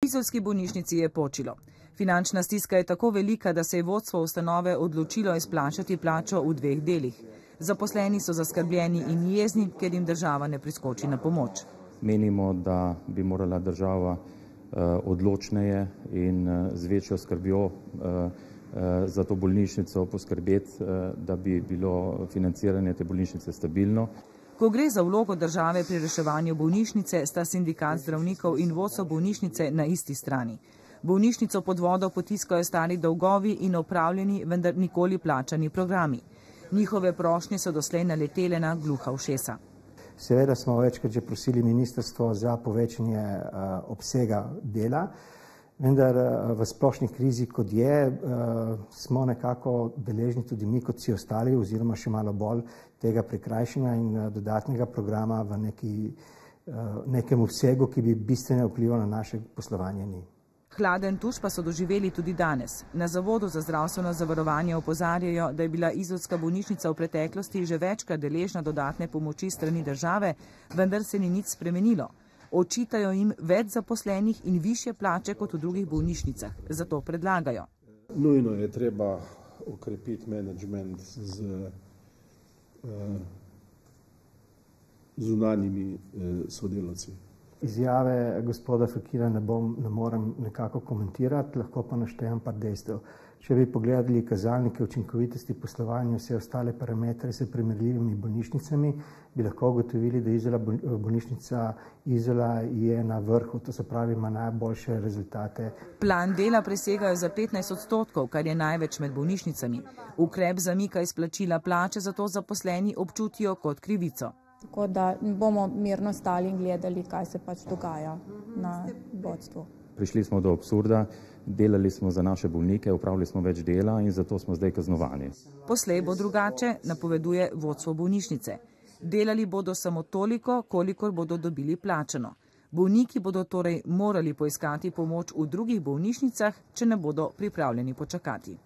Izolski bolnišnici je počilo. Finančna stiska je tako velika, da se je vodstvo ustanove odločilo izplačati plačo v 2 delih. Zaposleni so zaskrbljeni in jezni, ker jim država ne priskoči na pomoč. Menimo, da bi morala država odločneje in z večjo skrbjo za to bolnišnico poskrbeti, da bi bilo financiranje te bolnišnice stabilno. Ko gre za vlogo države pri reševanju bolnišnice, sta sindikat zdravnikov in vodstvo bolnišnice na isti strani. Bolnišnico pod vodo potiskajo stari dolgovi in opravljeni, vendar nikoli plačani programi. Njihove prošnje so doslej naletele na gluha ušesa. Seveda smo večkrat že prosili ministrstvo za povečanje obsega dela, vendar v splošni krizi, kot je, smo nekako deležni tudi mi, kot vsi ostali, oziroma še malo bolj tega prikrajšanja in dodatnega programa v nekem obsegu, ki bi bistveno vplival na naše poslovanje ni. Hladen tuš pa so doživeli tudi danes. Na Zavodu za zdravstveno zavarovanje opozarjajo, da je bila izolska bolnišnica v preteklosti že večkrat deležna dodatne pomoči strani države, vendar se ni nič spremenilo. Očitajo jim več zaposlenih in višje plače kot v drugih bolnišnicah. Zato predlagajo. Nujno je treba okrepiti menedžment z zunanjimi sodelavci. Izjave gospoda Fakira ne morem nekako komentirati, lahko pa naštejem par dejstev. Če bi pogledali kazalnike učinkovitosti poslovanja in vse ostale parametre s primerljivimi bolnišnicami, bi lahko ugotovili, da bolnišnica Izola je na vrhu, to se pravi, ima najboljše rezultate. Plan dela presegajo za 15%, kar je največ med bolnišnicami. Ukrep zamika izplačila plače, zato zaposleni občutijo kot krivico. Tako da bomo mirno stali in gledali, kaj se pač dogaja na vodstvu. Prišli smo do absurda, delali smo za naše bolnike, upravili smo več dela in zato smo zdaj kaznovani. Poslej bo drugače, napoveduje vodstvo bolnišnice. Delali bodo samo toliko, kolikor bodo dobili plačano. Bolniki bodo torej morali poiskati pomoč v drugih bolnišnicah, če ne bodo pripravljeni počakati.